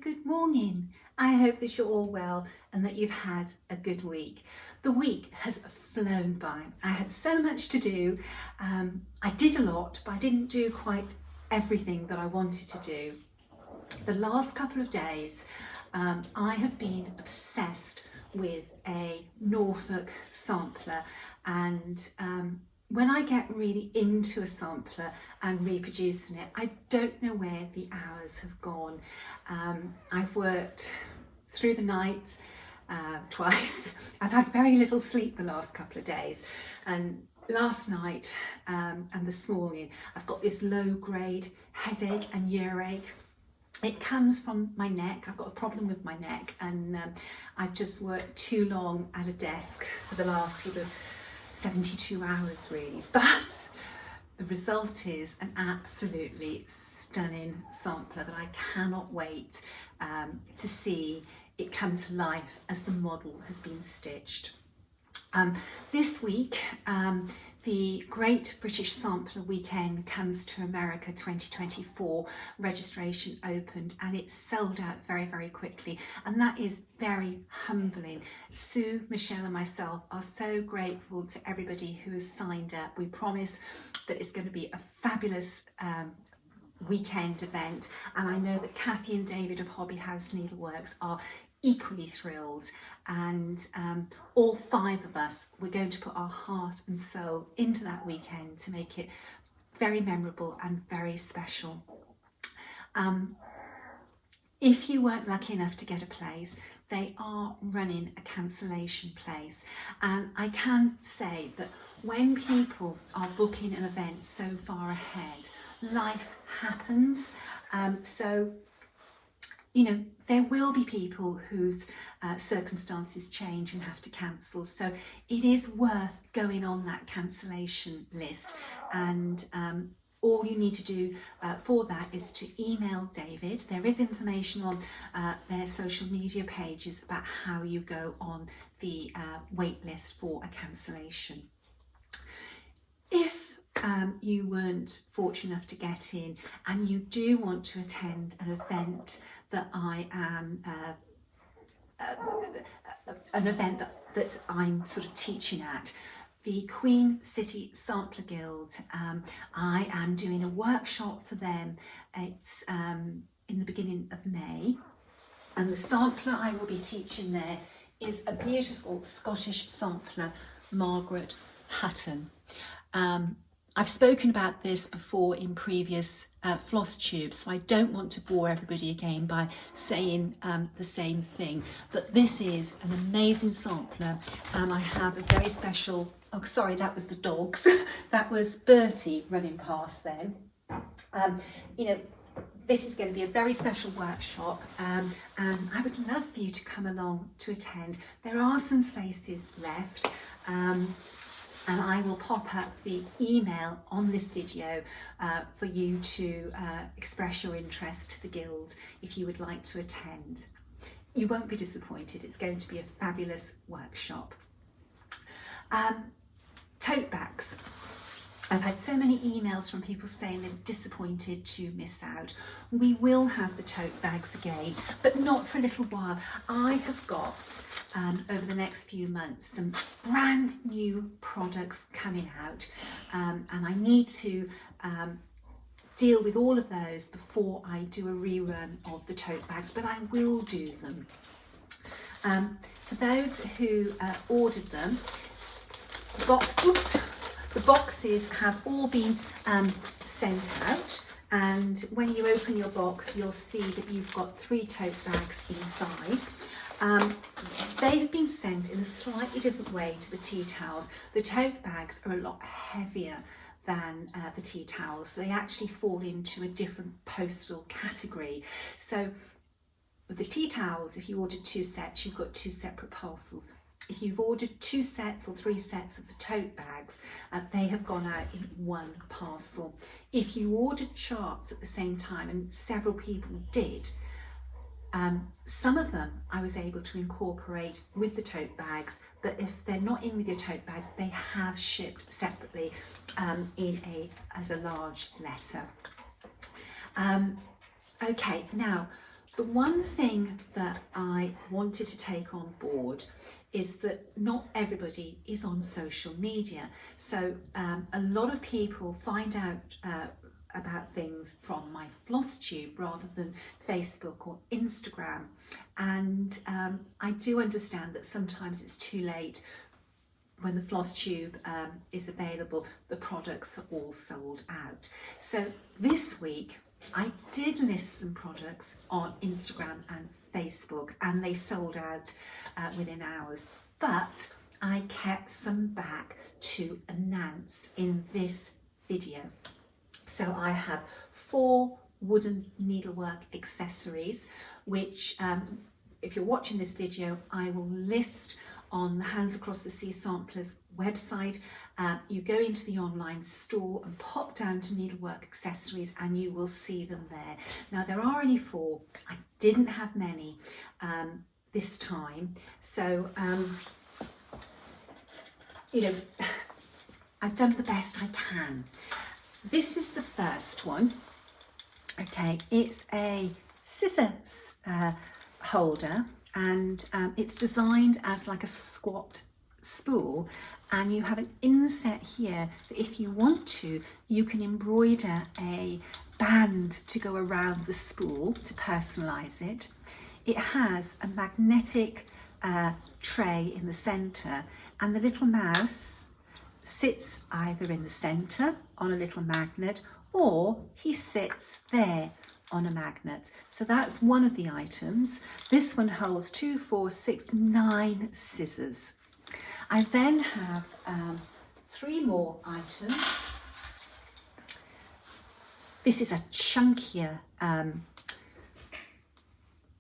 good morning. I hope that you're all well and that you've had a good week. The week has flown by. I had so much to do. I did a lot, but I didn't do quite everything that I wanted to do. The last couple of days, I have been obsessed with a Norfolk sampler, and when I get really into a sampler and reproducing it, I don't know where the hours have gone. I've worked through the night twice. I've had very little sleep the last couple of days, and last night and this morning I've got this low-grade headache and earache. It comes from my neck. I've got a problem with my neck, and I've just worked too long at a desk for the last sort of 72 hours really, but the result is an absolutely stunning sampler that I cannot wait to see it come to life as the model has been stitched. This week, the Great British Sampler Weekend comes to America 2024. Registration opened and it sold out very, very quickly, and that is very humbling. Sue, Michelle and myself are so grateful to everybody who has signed up. We promise that it's going to be a fabulous weekend event, and I know that Kathy and David of Hobby House Needleworks are equally thrilled, and all five of us, we're going to put our heart and soul into that weekend to make it very memorable and very special. If you weren't lucky enough to get a place, they are running a cancellation place, and I can say that when people are booking an event so far ahead, life happens. So you know, there will be people whose circumstances change and have to cancel. So it is worth going on that cancellation list. And all you need to do for that is to email David. There is information on their social media pages about how you go on the wait list for a cancellation. If you weren't fortunate enough to get in and you do want to attend an event that I am an event that I'm sort of teaching at, the Queen City Sampler Guild, I am doing a workshop for them. It's in the beginning of May, and the sampler I will be teaching there is a beautiful Scottish sampler, Margaret Hutton. I've spoken about this before in previous Flosstube, so I don't want to bore everybody again by saying the same thing, but this is an amazing sampler, and I have a very special, oh sorry, that was the dogs, that was Bertie running past then. You know, this is going to be a very special workshop, and I would love for you to come along to attend. There are some spaces left, and I will pop up the email on this video for you to express your interest to the Guild if you would like to attend. You won't be disappointed. It's going to be a fabulous workshop. Tote bags. I've had so many emails from people saying they're disappointed to miss out. We will have the tote bags again, but not for a little while. I have got, over the next few months, some brand new products coming out, and I need to deal with all of those before I do a rerun of the tote bags, but I will do them. For those who ordered them, the boxes have all been sent out, and when you open your box you'll see that you've got 3 tote bags inside. They have been sent in a slightly different way to the tea towels. The tote bags are a lot heavier than the tea towels. They actually fall into a different postal category. So with the tea towels, if you ordered 2 sets, you've got 2 separate parcels. If you've ordered 2 sets or 3 sets of the tote bags, they have gone out in 1 parcel. If you ordered charts at the same time, and several people did, some of them I was able to incorporate with the tote bags, but if they're not in with your tote bags, they have shipped separately as a large letter. Okay, now The one thing that I wanted to take on board is that not everybody is on social media. So a lot of people find out about things from my Flosstube rather than Facebook or Instagram. And I do understand that sometimes it's too late. When the Flosstube is available, the products are all sold out. So this week, I did list some products on Instagram and Facebook, and they sold out within hours, but I kept some back to announce in this video. So I have 4 wooden needlework accessories, which if you're watching this video, I will list on the Hands Across the Sea Samplers website. You go into the online store and pop down to needlework accessories and you will see them there. Now there are only 4. I didn't have many this time, so you know, I've done the best I can. This is the first one. Okay, it's a scissor holder, and it's designed as like a squat spool, and you have an inset here that if you want to, you can embroider a band to go around the spool to personalize it. It has a magnetic tray in the center, and the little mouse sits either in the center on a little magnet, or he sits there on a magnet. So that's one of the items. This one holds 2, 4, 6, 9 scissors. I then have 3 more items. This is a chunkier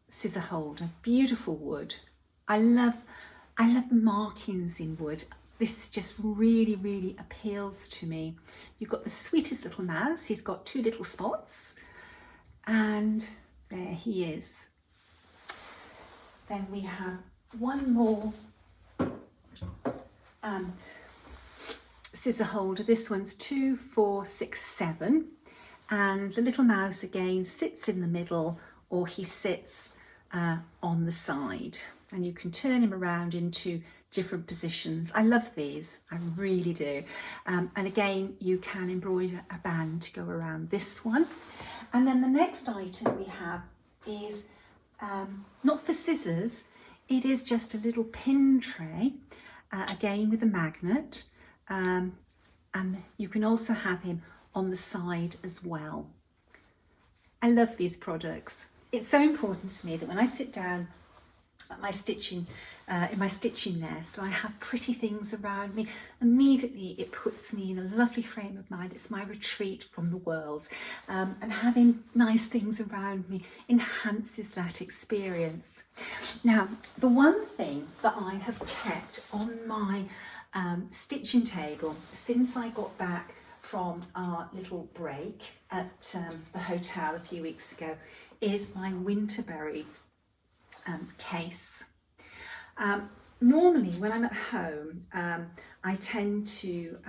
scissor holder, beautiful wood. I love markings in wood. This just really, really appeals to me. You've got the sweetest little mouse. He's got 2 little spots, and there he is. Then we have one more scissor holder. This one's 2, 4, 6, 7, and the little mouse again sits in the middle, or he sits on the side, and you can turn him around into different positions. I love these, I really do. And again, you can embroider a band to go around this one. And then the next item we have is not for scissors, it is just a little pin tray, again with a magnet, and you can also have him on the side as well. I love these products. It's so important to me that when I sit down at my stitching, in my stitching nest, I have pretty things around me. Immediately it puts me in a lovely frame of mind. It's my retreat from the world, and having nice things around me enhances that experience. Now, the one thing that I have kept on my stitching table since I got back from our little break at the hotel a few weeks ago is my Winterberry case. Normally when I'm at home, I tend to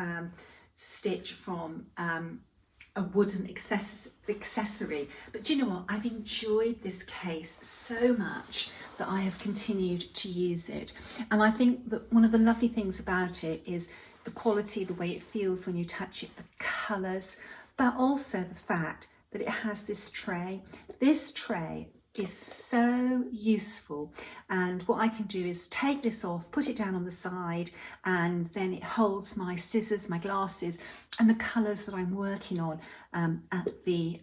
stitch from a wooden accessory, but do you know what? I've enjoyed this case so much that I have continued to use it, and I think that one of the lovely things about it is the quality, the way it feels when you touch it, the colours, but also the fact that it has this tray. This tray is so useful, and what I can do is take this off, put it down on the side, and then it holds my scissors, my glasses, and the colours that I'm working on at the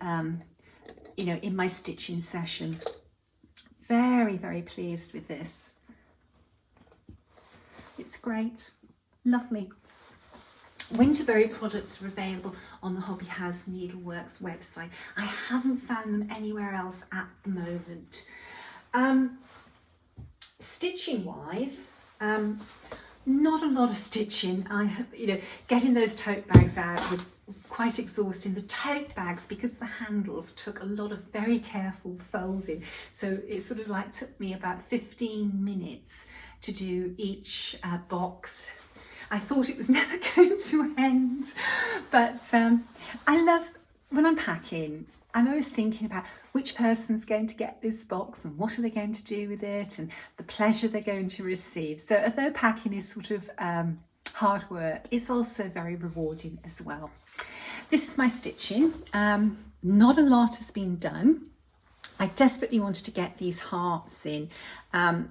you know, in my stitching session. Very, very pleased with this. It's great, lovely. Winterberry products are available on the Hobby House Needleworks website. I haven't found them anywhere else at the moment. Stitching wise, not a lot of stitching. Getting those tote bags out was quite exhausting. The tote bags, because the handles took a lot of very careful folding, so it sort of like took me about 15 minutes to do each box. I thought it was never going to end, but I love, when I'm packing, I'm always thinking about which person's going to get this box and what are they going to do with it and the pleasure they're going to receive. So although packing is sort of hard work, it's also very rewarding as well. This is my stitching. Not a lot has been done. I desperately wanted to get these hearts in.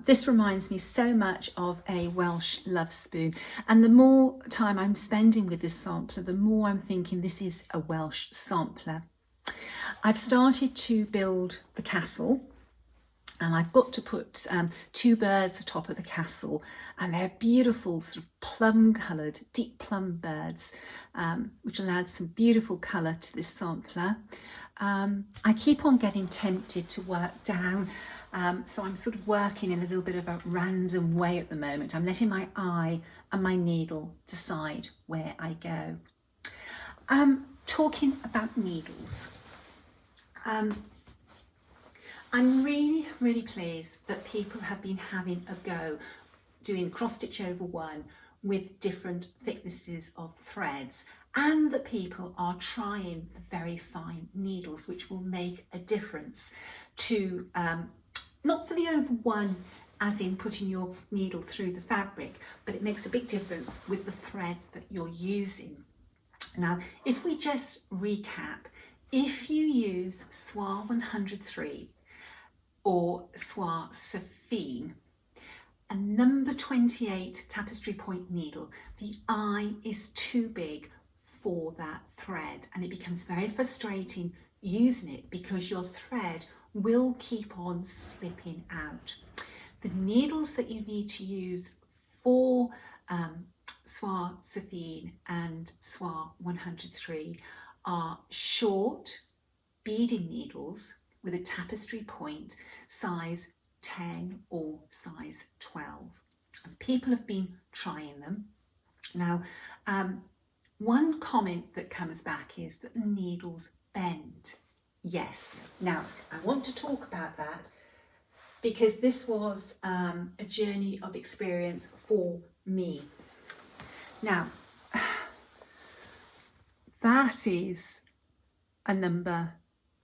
This reminds me so much of a Welsh love spoon, and the more time I'm spending with this sampler, the more I'm thinking this is a Welsh sampler. I've started to build the castle, and I've got to put 2 birds atop of the castle, and they're beautiful sort of plum coloured, deep plum birds, which will add some beautiful colour to this sampler. I keep on getting tempted to work down, so I'm sort of working in a little bit of a random way at the moment. I'm letting my eye and my needle decide where I go. Talking about needles, I'm really pleased that people have been having a go doing cross stitch over one with different thicknesses of threads, and that people are trying the very fine needles, which will make a difference to, not for the over one as in putting your needle through the fabric, but it makes a big difference with the thread that you're using. Now, if we just recap, if you use Soie 103 or Soie Saphine, a number 28 tapestry point needle, the eye is too big for that thread, and it becomes very frustrating using it because your thread will keep on slipping out. The needles that you need to use for Soie Saphine and Soie 103 are short beading needles with a tapestry point size 10 or size 12. And people have been trying them. Now, one comment that comes back is that the needles bend. Yes. Now, I want to talk about that because this was a journey of experience for me. Now, that is a number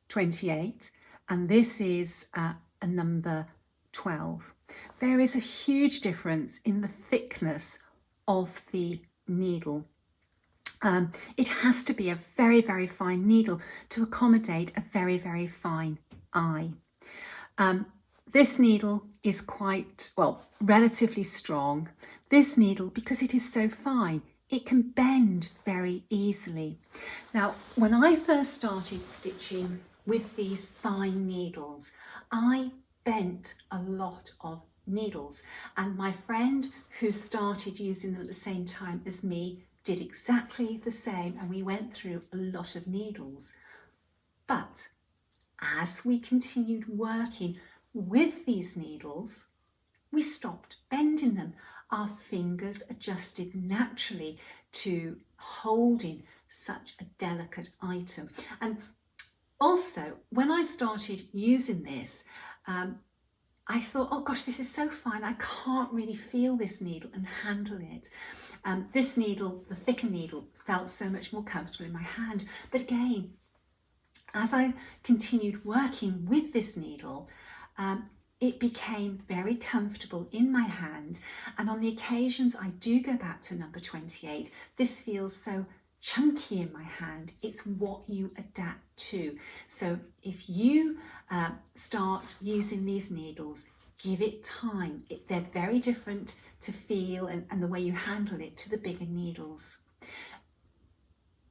28, and this is a number 12. There is a huge difference in the thickness of the needle. It has to be a very fine needle to accommodate a very fine eye. This needle is quite, well, relatively strong. This needle, because it is so fine, it can bend very easily. Now, when I first started stitching with these fine needles, I bent a lot of needles, and my friend who started using them at the same time as me did exactly the same, and we went through a lot of needles. But as we continued working with these needles, we stopped bending them. Our fingers adjusted naturally to holding such a delicate item. And also, when I started using this, I thought, oh gosh, this is so fine, I can't really feel this needle and handle it. This needle, the thicker needle, felt so much more comfortable in my hand. But again, as I continued working with this needle, it became very comfortable in my hand, and on the occasions I do go back to number 28, this feels so chunky in my hand. It's what you adapt to. So if you start using these needles, give it time. They're very different to feel and the way you handle it to the bigger needles.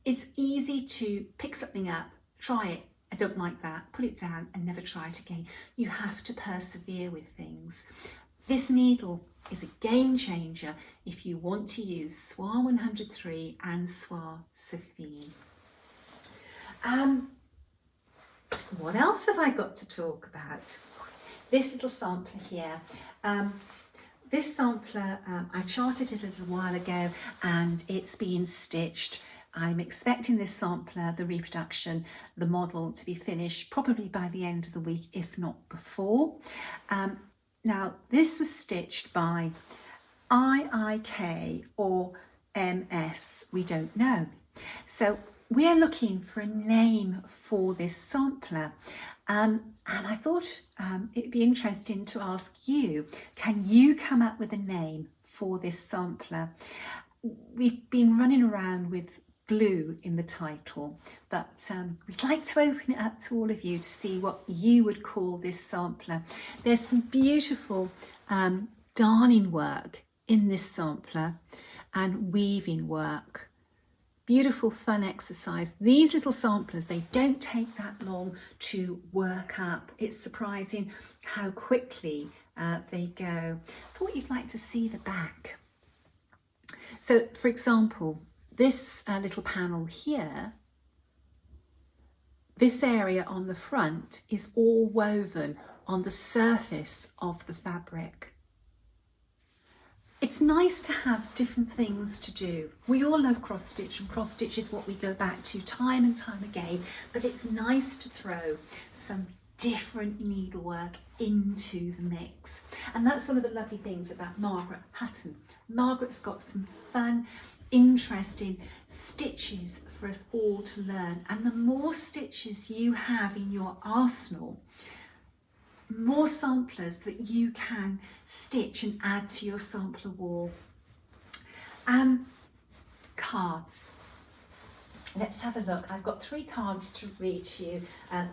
It's easy to pick something up, try it, I don't like that, put it down and never try it again. You have to persevere with things. This needle is a game changer if you want to use Soie 103 and Soie Saphine. What else have I got to talk about? This little sampler here. This sampler, I charted it a little while ago and it's been stitched. I'm expecting this sampler, the reproduction, the model, to be finished probably by the end of the week, if not before. Now, this was stitched by IIK or MS, we don't know. So we're looking for a name for this sampler. And I thought it'd be interesting to ask you, can you come up with a name for this sampler? We've been running around with blue in the title, but we'd like to open it up to all of you to see what you would call this sampler. There's some beautiful darning work in this sampler and weaving work. Beautiful fun exercise. These little samplers, they don't take that long to work up. It's surprising how quickly they go. Thought you'd like to see the back. So for example, this little panel here, this area on the front is all woven on the surface of the fabric. It's nice to have different things to do. We all love cross stitch, and cross stitch is what we go back to time and time again, but it's nice to throw some different needlework into the mix. And that's one of the lovely things about Margaret Hutton. Margaret's got some fun, interesting stitches for us all to learn, and the more stitches you have in your arsenal, more samplers that you can stitch and add to your sampler wall. Cards. Let's have a look. I've got 3 cards to read to you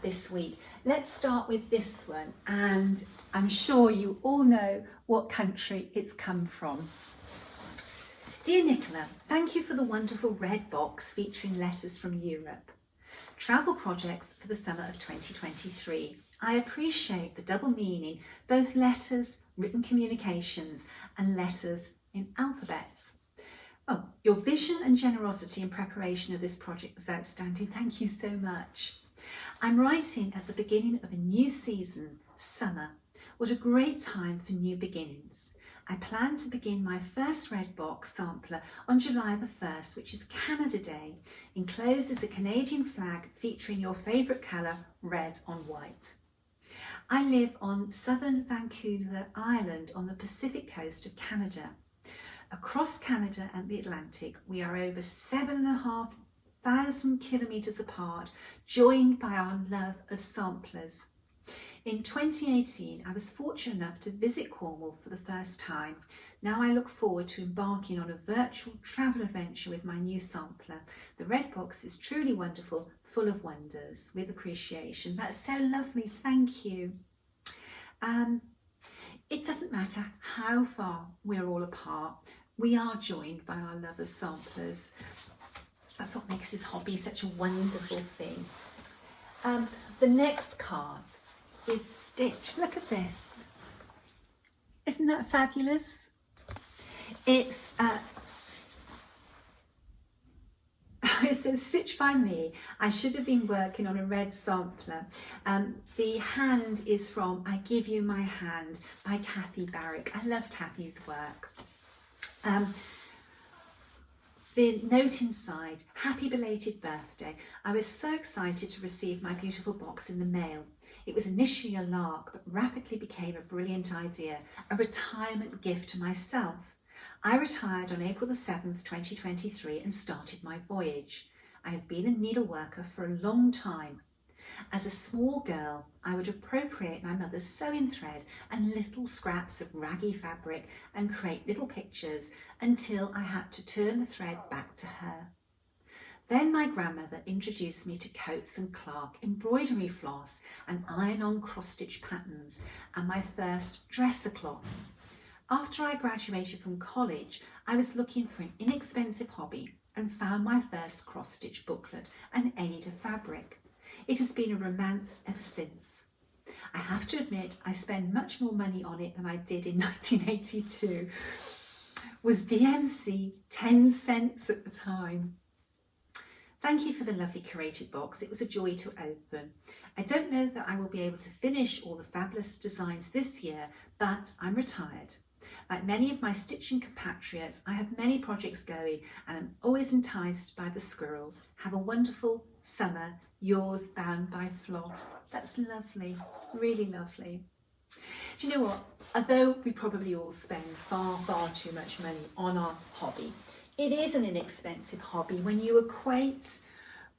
this week. Let's start with this one, and I'm sure you all know what country it's come from. Dear Nicola, thank you for the wonderful red box featuring letters from Europe. Travel projects for the summer of 2023. I appreciate the double meaning, both letters, written communications, and letters in alphabets. Oh, your vision and generosity in preparation of this project was outstanding. Thank you so much. I'm writing at the beginning of a new season, summer. What a great time for new beginnings. I plan to begin my first red box sampler on July the 1st, which is Canada Day. Enclosed is a Canadian flag featuring your favourite colour, red on white. I live on southern Vancouver Island on the Pacific coast of Canada. Across Canada and the Atlantic, we are over 7,500 kilometres apart, joined by our love of samplers. In 2018, I was fortunate enough to visit Cornwall for the first time. Now I look forward to embarking on a virtual travel adventure with my new sampler. The red box is truly wonderful, full of wonders, with appreciation. That's so lovely, thank you. It doesn't matter how far we're all apart, we are joined by our love of samplers. That's what makes this hobby such a wonderful thing. The next card is stitched. Look at this. Isn't that fabulous? It's it says stitch by me. I should have been working on a red sampler. The hand is from I Give You My Hand by Kathy Barrick. I love Kathy's work. The note inside, happy belated birthday. I was so excited to receive my beautiful box in the mail. It was initially a lark, but rapidly became a brilliant idea, a retirement gift to myself. I retired on April the 7th, 2023 and started my voyage. I have been a needleworker for a long time. As a small girl, I would appropriate my mother's sewing thread and little scraps of raggy fabric and create little pictures until I had to turn the thread back to her. Then my grandmother introduced me to Coates and Clark embroidery floss and iron-on cross-stitch patterns and my first dresser cloth. After I graduated from college, I was looking for an inexpensive hobby and found my first cross-stitch booklet and Ada fabric. It has been a romance ever since. I have to admit, I spend much more money on it than I did in 1982. Was DMC 10 cents at the time? Thank you for the lovely curated box. It was a joy to open. I don't know that I will be able to finish all the fabulous designs this year, but I'm retired. Like many of my stitching compatriots, I have many projects going and I'm always enticed by the squirrels. Have a wonderful summer. Yours, bound by Floss. That's lovely, really lovely. Do you know what? Although we probably all spend far, far too much money on our hobby, it is an inexpensive hobby when you equate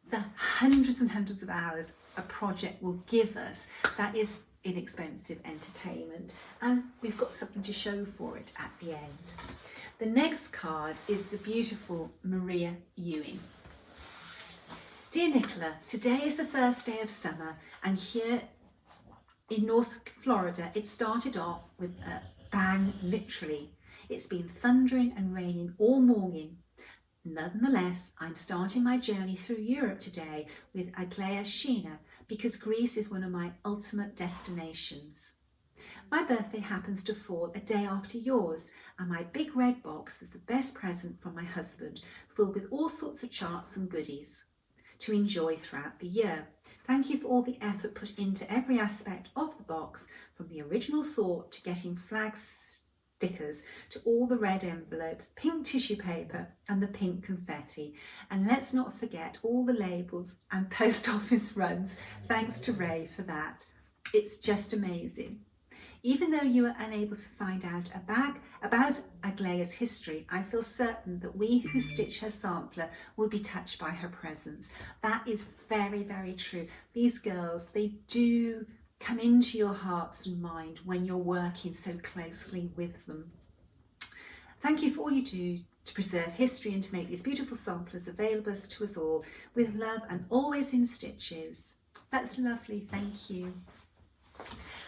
the hundreds and hundreds of hours a project will give us, that is inexpensive entertainment, and we've got something to show for it at the end. The next card is the beautiful Maria Ewing. Dear Nicola, today is the first day of summer, and here in North Florida it started off with a bang, literally. It's been thundering and raining all morning. Nonetheless, I'm starting my journey through Europe today with Aglaia Shina because Greece is one of my ultimate destinations. My birthday happens to fall a day after yours, and my big red box was the best present from my husband, filled with all sorts of charts and goodies to enjoy throughout the year. Thank you for all the effort put into every aspect of the box, from the original thought to getting flag stickers to all the red envelopes, pink tissue paper and the pink confetti. And let's not forget all the labels and post office runs. Thanks to Ray for that. It's just amazing. Even though you were unable to find out about Aglaia's history, I feel certain that we who stitch her sampler will be touched by her presence. That is very, very true. These girls, they do come into your hearts and mind when you're working so closely with them. Thank you for all you do to preserve history and to make these beautiful samplers available to us all. With love and always in stitches. That's lovely, thank you.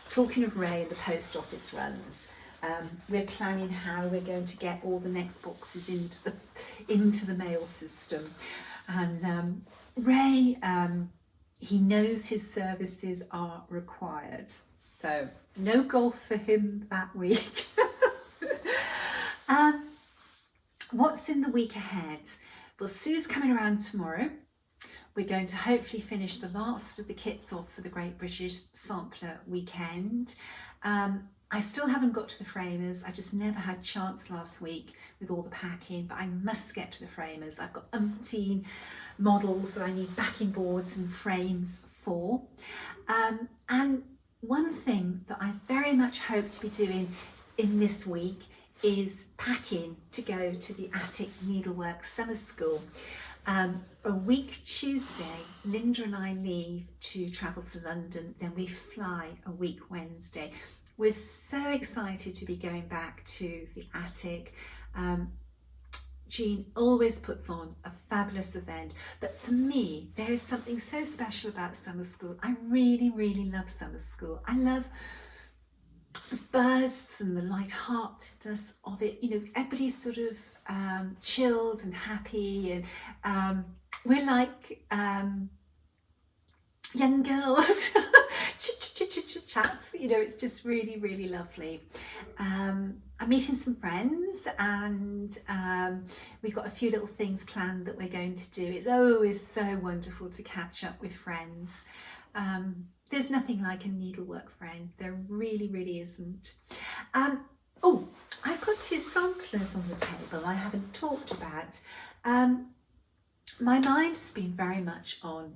Talking of Ray and the post office runs, we're planning how we're going to get all the next boxes into the mail system. And Ray, he knows his services are required, so no golf for him that week. What's in the week ahead? Well, Sue's coming around tomorrow. We're going to hopefully finish the last of the kits off for the Great British Sampler weekend. I still haven't got to the framers. I just never had chance last week with all the packing, but I must get to the framers. I've got umpteen models that I need backing boards and frames for. And one thing that I very much hope to be doing in this week is packing to go to the Attic Needlework Summer School. A week Tuesday, Linda and I leave to travel to London, then we fly a week Wednesday. We're so excited to be going back to the Attic. Jean always puts on a fabulous event, but for me, there is something so special about summer school. I really, really love summer school. I love the buzz and the light-heartedness of it. You know, everybody's sort of chilled and happy, and we're like young girls. Chats, you know, it's just really, really lovely. I'm meeting some friends, and we've got a few little things planned that we're going to do. It's always so wonderful to catch up with friends. There's nothing like a needlework friend. There really, really isn't. Oh, I've got two samplers on the table I haven't talked about. My mind has been very much on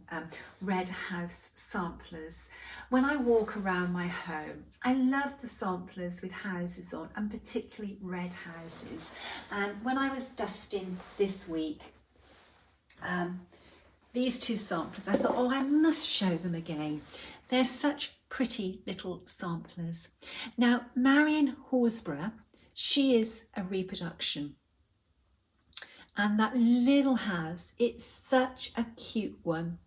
red house samplers. When I walk around my home, I love the samplers with houses on, and particularly red houses. And when I was dusting this week, these two samplers, I thought, oh, I must show them again. They're such pretty little samplers. Now, Marion Horsburgh, she is a reproduction. And that little house, it's such a cute one.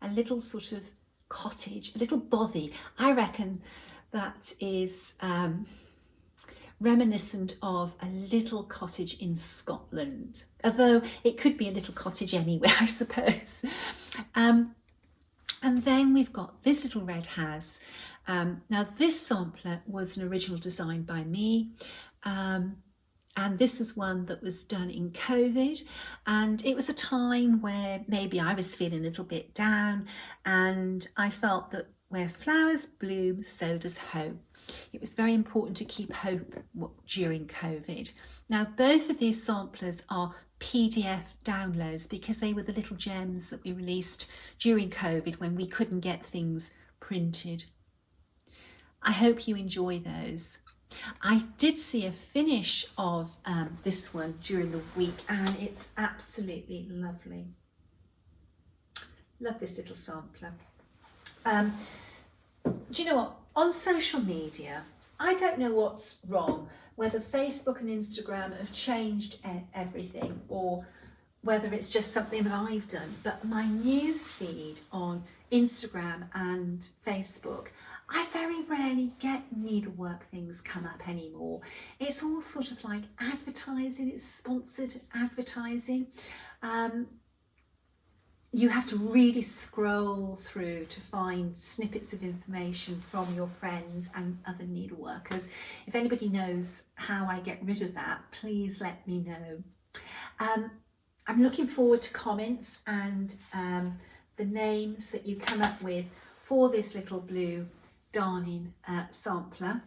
A little sort of cottage, a little bothy. I reckon that is reminiscent of a little cottage in Scotland. Although it could be a little cottage anywhere, I suppose. And then we've got this little red house. Now this sampler was an original design by me. And this was one that was done in COVID, and it was a time where maybe I was feeling a little bit down, and I felt that where flowers bloom, so does hope. It was very important to keep hope during COVID. Now, both of these samplers are PDF downloads because they were the little gems that we released during COVID when we couldn't get things printed. I hope you enjoy those. I did see a finish of this one during the week, and it's absolutely lovely. Love this little sampler. Do you know what? On social media, I don't know what's wrong, whether Facebook and Instagram have changed everything or whether it's just something that I've done, but my news feed on Instagram and Facebook, I very rarely get needlework things come up anymore. It's all sort of like advertising, it's sponsored advertising. You have to really scroll through to find snippets of information from your friends and other needleworkers. If anybody knows how I get rid of that, please let me know. I'm looking forward to comments and the names that you come up with for this little blue darning sampler.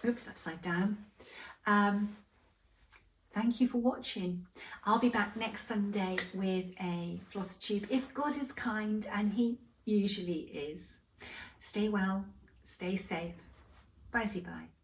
Oops, upside down. Thank you for watching. I'll be back next Sunday with a Flosstube, if God is kind, and he usually is. Stay well, stay safe. Bye-bye.